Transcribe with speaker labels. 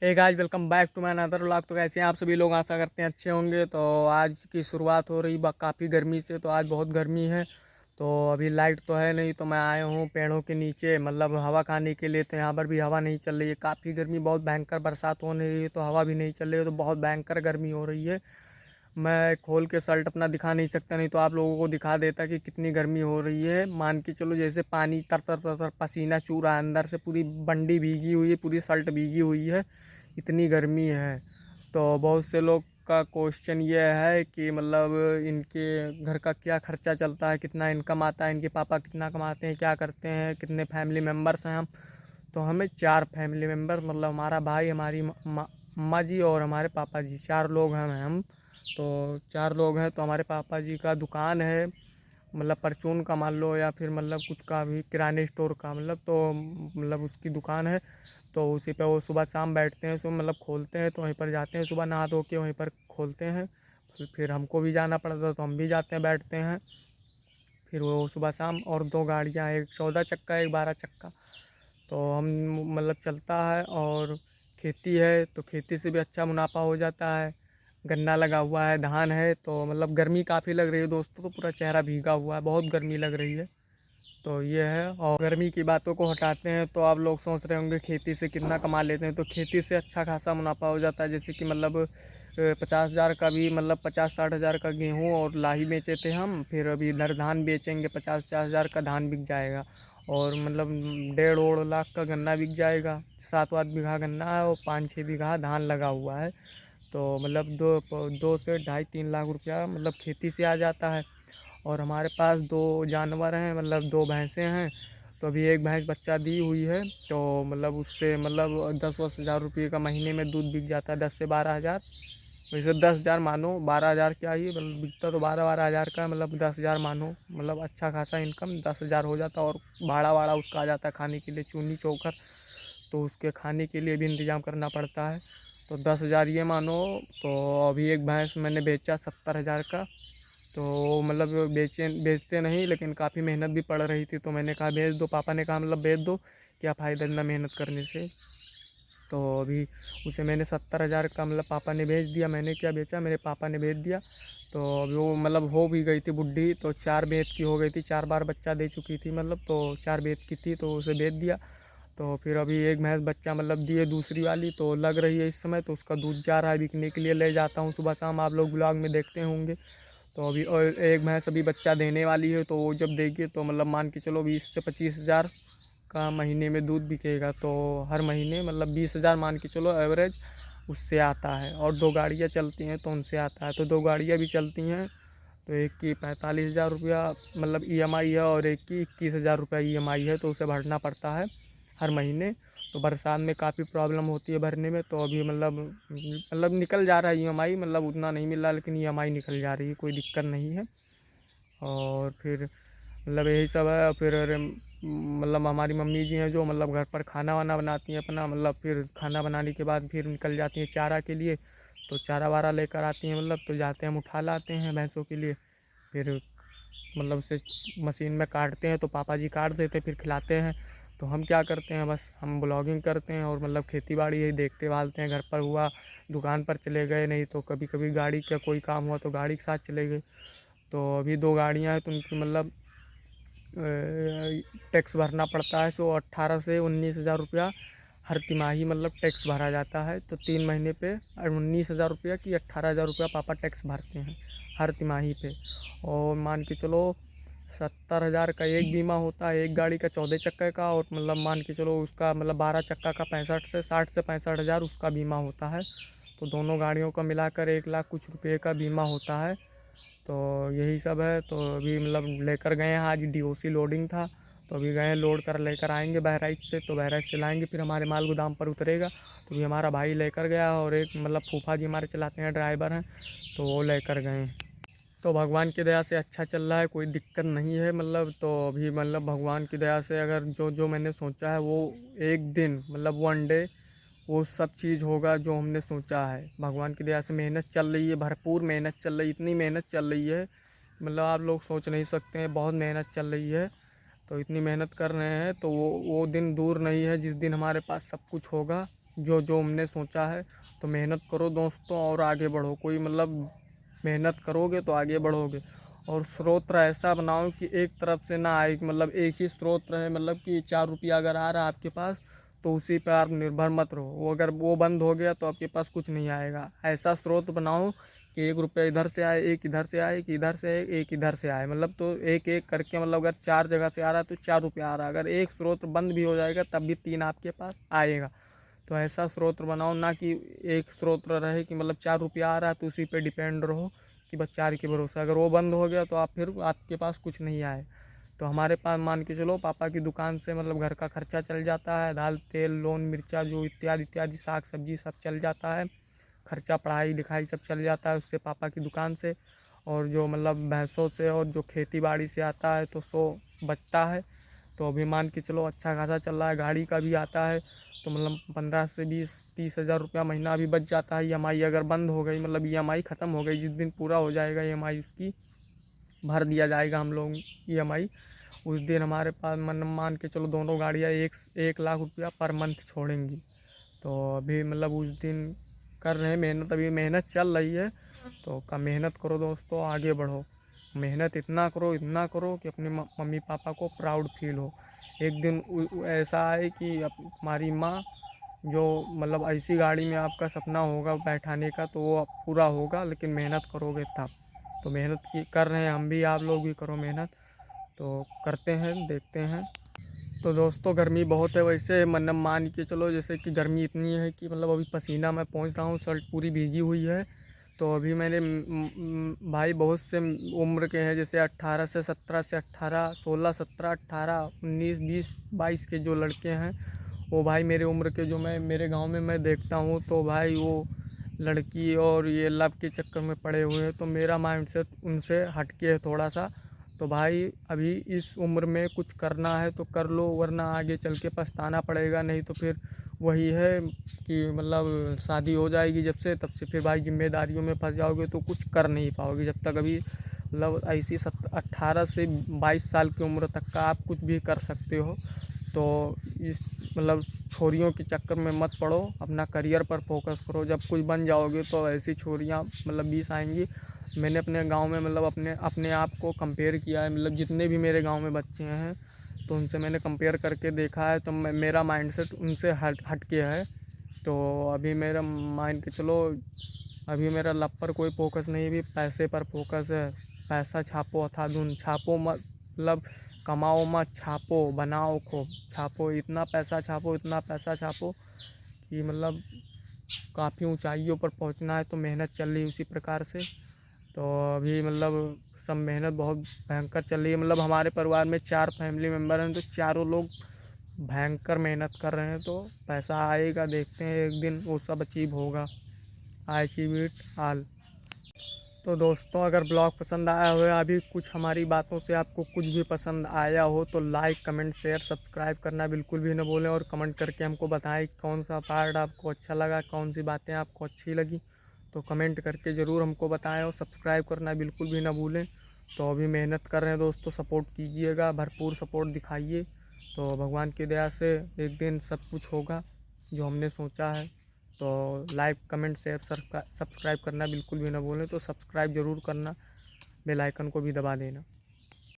Speaker 1: Hey guys, welcome back to my another vlog. तो कैसे हैं आप सभी लोग? आशा करते हैं अच्छे होंगे। तो आज की शुरुआत हो रही काफ़ी गर्मी से। तो आज बहुत गर्मी है। तो अभी लाइट तो है नहीं, तो मैं आया हूँ पेड़ों के नीचे मतलब हवा खाने के लिए। तो यहाँ पर भी हवा नहीं चल रही है, काफ़ी गर्मी, बहुत भयंकर बरसात होने रही है तो हवा भी नहीं चल रही है, तो बहुत भयंकर गर्मी हो रही है। मैं खोल के शर्ट अपना दिखा नहीं सकता, नहीं तो आप लोगों को दिखा देता कि कितनी गर्मी हो रही है। मान के चलो जैसे पानी तर तर तर तर पसीना चू रहा है अंदर से, पूरी बंडी भीगी हुई है, पूरी शर्ट भीगी हुई है, इतनी गर्मी है। तो बहुत से लोग का क्वेश्चन ये है कि मतलब इनके घर का क्या खर्चा चलता है, कितना इनकम आता है, इनके पापा कितना कमाते हैं, क्या करते हैं, कितने फैमिली मेम्बर्स हैं हम। तो हमें 4 फैमिली मेम्बर, मतलब हमारा भाई, हमारी अम्मा जी और हमारे पापा जी, 4 लोग हैं हम। तो 4 लोग हैं। तो हमारे पापा जी का दुकान है, मतलब परचून का मान लो, या फिर मतलब कुछ का भी किराने स्टोर का, मतलब तो मतलब उसकी दुकान है। तो उसी पे वो सुबह शाम बैठते हैं, सो मतलब खोलते हैं, तो वहीं पर जाते हैं, सुबह नहा धो के वहीं पर खोलते हैं। फिर हमको भी जाना पड़ता है तो हम भी जाते हैं, बैठते हैं। फिर वो सुबह शाम, और 2 गाड़ियाँ, एक 14 चक्का, एक 12 चक्का। तो हम मतलब चलता है। और खेती है तो खेती से भी अच्छा मुनाफा हो जाता है। गन्ना लगा हुआ है, धान है। तो मतलब गर्मी काफ़ी लग रही है दोस्तों, तो पूरा चेहरा भीगा हुआ है, बहुत गर्मी लग रही है। तो ये है। और गर्मी की बातों को हटाते हैं तो आप लोग सोच रहे होंगे खेती से कितना कमा लेते हैं। तो खेती से अच्छा खासा मुनाफा हो जाता है। जैसे कि मतलब 50,000 का भी, मतलब 50-60 हज़ार का गेहूँ और लाही बेचे थे हम। फिर अभी इधर धान बेचेंगे, 50-50 हज़ार का धान बिक जाएगा। और मतलब 1.5-1.5 लाख का गन्ना बिक जाएगा। 7-8 बीघा गन्ना है और 5-6 बीघा धान लगा हुआ है। तो मतलब 2 से 2.5-3 लाख रुपया मतलब खेती से आ जाता है। और हमारे पास 2 जानवर हैं, मतलब 2 भैंसें हैं। तो अभी एक भैंस बच्चा दी हुई है। तो मतलब उससे मतलब 10-10 हज़ार रुपये का महीने में दूध बिक जाता है, 10 से 12 हज़ार। वैसे 10 हज़ार मानो, 12 हज़ार क्या ही, मतलब बिकता तो 12-12 हज़ार का, मतलब 10 हज़ार मानो, मतलब अच्छा खासा इनकम 10 हज़ार हो जाता। और भाड़ा वाड़ा उसका आ जाता है खाने के लिए, चूनी चोकर। तो उसके खाने के लिए भी इंतज़ाम करना पड़ता है। तो 10 हज़ार ये मानो। तो अभी एक भैंस मैंने बेचा 70 हज़ार का। तो मतलब बेचते नहीं, लेकिन काफ़ी मेहनत भी पड़ रही थी, तो मैंने कहा बेच दो। पापा ने कहा मतलब बेच दो, क्या फ़ायदा इतना मेहनत करने से। तो अभी उसे मैंने 70 हज़ार का, मतलब पापा ने बेच दिया। मैंने क्या बेचा, मेरे पापा ने बेच दिया। तो अभी वो मतलब हो भी गई थी बुढ़ी, तो 4 बेत की हो गई थी, 4 बार बच्चा दे चुकी थी, मतलब तो 4 बेत की थी, तो उसे बेच दिया। तो फिर अभी एक भैंस बच्चा मतलब दी है, दूसरी वाली तो लग रही है इस समय। तो उसका दूध जा रहा है बिकने के लिए, ले जाता हूँ सुबह शाम, आप लोग ब्लॉग में देखते होंगे। तो अभी और एक भैंस अभी बच्चा देने वाली है। तो वो जब देगी तो मतलब मान के चलो 20 से 25 हज़ार का महीने में दूध बिकेगा। तो हर महीने मतलब 20 हज़ार मान के चलो एवरेज उससे आता है। और 2 गाड़ियाँ चलती हैं तो उनसे आता है। तो 2 गाड़ियाँ भी चलती हैं। तो एक की 45 हज़ार रुपया मतलब ईएमआई है, और एक की 21 हज़ार रुपया ईएमआई है। तो उसे भरना पड़ता है हर महीने। तो बरसात में काफ़ी प्रॉब्लम होती है भरने में। तो अभी मतलब निकल जा रहा है ईएमआई, मतलब उतना नहीं मिल रहा, लेकिन ईएमआई निकल जा रही है, कोई दिक्कत नहीं है। और फिर मतलब यही सब है। और फिर मतलब हमारी मम्मी जी हैं जो मतलब घर पर खाना वाना बनाती हैं अपना, मतलब फिर खाना बनाने के बाद फिर निकल जाती हैं चारा के लिए। तो चारा वारा लेकर आती हैं, मतलब तो जाते हैं, हम उठा लाते हैं भैंसों के लिए। फिर मतलब उसे मशीन में काटते हैं, तो पापा जी काट देते हैं, फिर खिलाते हैं। तो हम क्या करते हैं, बस हम ब्लॉगिंग करते हैं और मतलब खेती बाड़ी यही देखते भालते हैं। घर पर हुआ, दुकान पर चले गए, नहीं तो कभी कभी गाड़ी का कोई काम हुआ तो गाड़ी के साथ चले गए। तो अभी 2 गाड़ियाँ हैं, तो उनकी मतलब टैक्स भरना पड़ता है। सो 18 से 19 हज़ार रुपया हर तिमाही मतलब टैक्स भरा जाता है। तो 3 महीने पे 19 हज़ार रुपया की 18 हज़ार रुपया पापा टैक्स भरते हैं हर तिमाही पे। और मान के चलो 70 हज़ार का एक बीमा होता है, एक गाड़ी का 14 चक्के का। और मतलब मान के चलो उसका मतलब 12 चक्का का 65 से 60 से 65 हज़ार उसका बीमा होता है। तो दोनों गाड़ियों का मिलाकर 1 लाख कुछ रुपये का बीमा होता है। तो यही सब है। तो अभी मतलब लेकर गए हैं, आज डीओसी लोडिंग था। तो अभी गए लोड कर लेकर आएंगे बहराइच से। तो बहराइच से लाएंगे, फिर हमारे माल गोदाम पर उतरेगा। तो अभी हमारा भाई लेकर गया, और एक मतलब फूफा जी हमारे चलाते हैं, ड्राइवर हैं, तो वो लेकर गए। तो भगवान की दया से अच्छा चल रहा है, कोई दिक्कत नहीं है मतलब। तो अभी मतलब भगवान की दया से अगर जो जो मैंने सोचा है वो एक दिन मतलब 1 डे वो सब चीज़ होगा जो हमने सोचा है। भगवान की दया से मेहनत चल रही है, भरपूर मेहनत चल रही है, इतनी मेहनत चल रही है मतलब आप लोग सोच नहीं सकते हैं, बहुत मेहनत चल रही है। तो इतनी मेहनत कर रहे हैं, तो वो दिन दूर नहीं है जिस दिन हमारे पास सब कुछ होगा। जो जो हमने सोचा है। तो मेहनत करो दोस्तों और आगे बढ़ो। कोई मतलब मेहनत करोगे तो आगे बढ़ोगे। और स्रोत ऐसा बनाओ कि एक तरफ से ना आए, मतलब एक ही स्रोत रहे, मतलब कि 4 रुपया अगर आ रहा है आपके पास तो उसी पर आप निर्भर मत रहो। वो अगर वो बंद हो गया तो आपके पास कुछ नहीं आएगा। ऐसा स्रोत बनाओ कि 1 रुपया इधर से आए, एक इधर से आए, एक इधर से आए, एक इधर से आए, मतलब तो एक एक करके, मतलब अगर 4 जगह से आ रहा है तो 4 रुपया आ रहा है। अगर एक स्रोत बंद भी हो जाएगा तब भी 3 आपके पास आएगा। तो ऐसा स्रोत बनाओ, ना कि एक स्रोत रहे कि मतलब 4 रुपया आ रहा है तो उसी पे डिपेंड रहो कि बस 4 के भरोसे। अगर वो बंद हो गया तो आप फिर आपके पास कुछ नहीं आए। तो हमारे पास मान के चलो पापा की दुकान से मतलब घर का खर्चा चल जाता है, दाल तेल लौन मिर्चा जो इत्यादि इत्यादि साग सब्जी सब चल जाता है। खर्चा पढ़ाई लिखाई सब चल जाता है उससे, पापा की दुकान से। और जो मतलब भैंसों से और जो खेती बाड़ी से आता है तो सो बचता है। तो अभी मान के चलो अच्छा खासा चल रहा है। गाड़ी का भी आता है तो मतलब 15 से 20 30 हज़ार रुपया महीना भी बच जाता है। ईएमआई अगर बंद हो गई, मतलब ईएमआई ख़त्म हो गई, जिस दिन पूरा हो जाएगा ईएमआई उसकी भर दिया जाएगा हम लोग ईएमआई, उस दिन हमारे पास मान के चलो दोनों गाड़ियाँ 1 लाख रुपया पर मंथ छोड़ेंगी। तो अभी मतलब उस दिन कर रहे हैं मेहनत, अभी मेहनत चल रही है। तो का मेहनत करो दोस्तों, आगे बढ़ो। मेहनत इतना करो कि अपने मम्मी पापा को प्राउड फील हो। एक दिन ऐसा आए कि हमारी माँ जो मतलब ऐसी गाड़ी में आपका सपना होगा बैठाने का तो वो पूरा होगा, लेकिन मेहनत करोगे तब। तो मेहनत की कर रहे हैं हम भी, आप लोग भी करो मेहनत। तो करते हैं, देखते हैं। तो दोस्तों गर्मी बहुत है वैसे, मतलब मान के चलो जैसे कि गर्मी इतनी है कि मतलब अभी पसीना मैं पहुंच रहा हूँ, शर्ट पूरी भीगी हुई है। तो अभी मैंने भाई बहुत से उम्र के हैं, जैसे 18 से 17 से 18, 16 17 18 19 20 22 के जो लड़के हैं, वो भाई मेरे उम्र के जो मैं मेरे गांव में मैं देखता हूँ, तो भाई वो लड़की और ये लव के चक्कर में पड़े हुए हैं। तो मेरा माइंडसेट उनसे हटके है थोड़ा सा। तो भाई अभी इस उम्र में कुछ करना है तो कर लो, वरना आगे चल के पछताना पड़ेगा। नहीं तो फिर वही है कि मतलब शादी हो जाएगी जब से, तब से फिर भाई जिम्मेदारियों में फंस जाओगे तो कुछ कर नहीं पाओगे। जब तक अभी मतलब ऐसी 18 से 22 साल की उम्र तक का आप कुछ भी कर सकते हो। तो इस मतलब छोरियों के चक्कर में मत पड़ो, अपना करियर पर फोकस करो। जब कुछ बन जाओगे तो ऐसी छोरियाँ मतलब 20 आएंगी। मैंने अपने गांव में मतलब अपने अपने आप को कंपेयर किया है, मतलब जितने भी मेरे गांव में बच्चे हैं तो उनसे मैंने कंपेयर करके देखा है। तो मेरा माइंडसेट उनसे हट के है। तो अभी मेरा मान के चलो अभी मेरा लव पर कोई फोकस नहीं, भी पैसे पर फोकस है। पैसा छापो अथाधुन, छापो मतलब कमाओ मत, छापो, बनाओ खूब, छापो, इतना पैसा छापो, इतना पैसा छापो कि मतलब काफ़ी ऊंचाइयों पर पहुंचना है। तो मेहनत चल रही है उसी प्रकार से। तो अभी मतलब सब मेहनत बहुत भयंकर चल रही है। मतलब हमारे परिवार में 4 फैमिली मेम्बर हैं तो चारों लोग भयंकर मेहनत कर रहे हैं। तो पैसा आएगा, देखते हैं एक दिन वो सब अचीव होगा। I achieve it all. तो दोस्तों अगर ब्लॉग पसंद आया हो या अभी कुछ हमारी बातों से आपको कुछ भी पसंद आया हो तो लाइक कमेंट शेयर सब्सक्राइब करना बिल्कुल भी न भूलें। और कमेंट करके हमको बताएं कौन सा पार्ट आपको अच्छा लगा, कौन सी बातें आपको अच्छी लगी। तो कमेंट करके ज़रूर हमको बताएं और सब्सक्राइब करना बिल्कुल भी ना भूलें। तो अभी मेहनत कर रहे हैं दोस्तों, सपोर्ट कीजिएगा, भरपूर सपोर्ट दिखाइए। तो भगवान की दया से एक दिन सब कुछ होगा जो हमने सोचा है। तो लाइक कमेंट शेयर सब्सक्राइब करना बिल्कुल भी ना भूलें। तो सब्सक्राइब ज़रूर करना, बेल आइकन को भी दबा देना।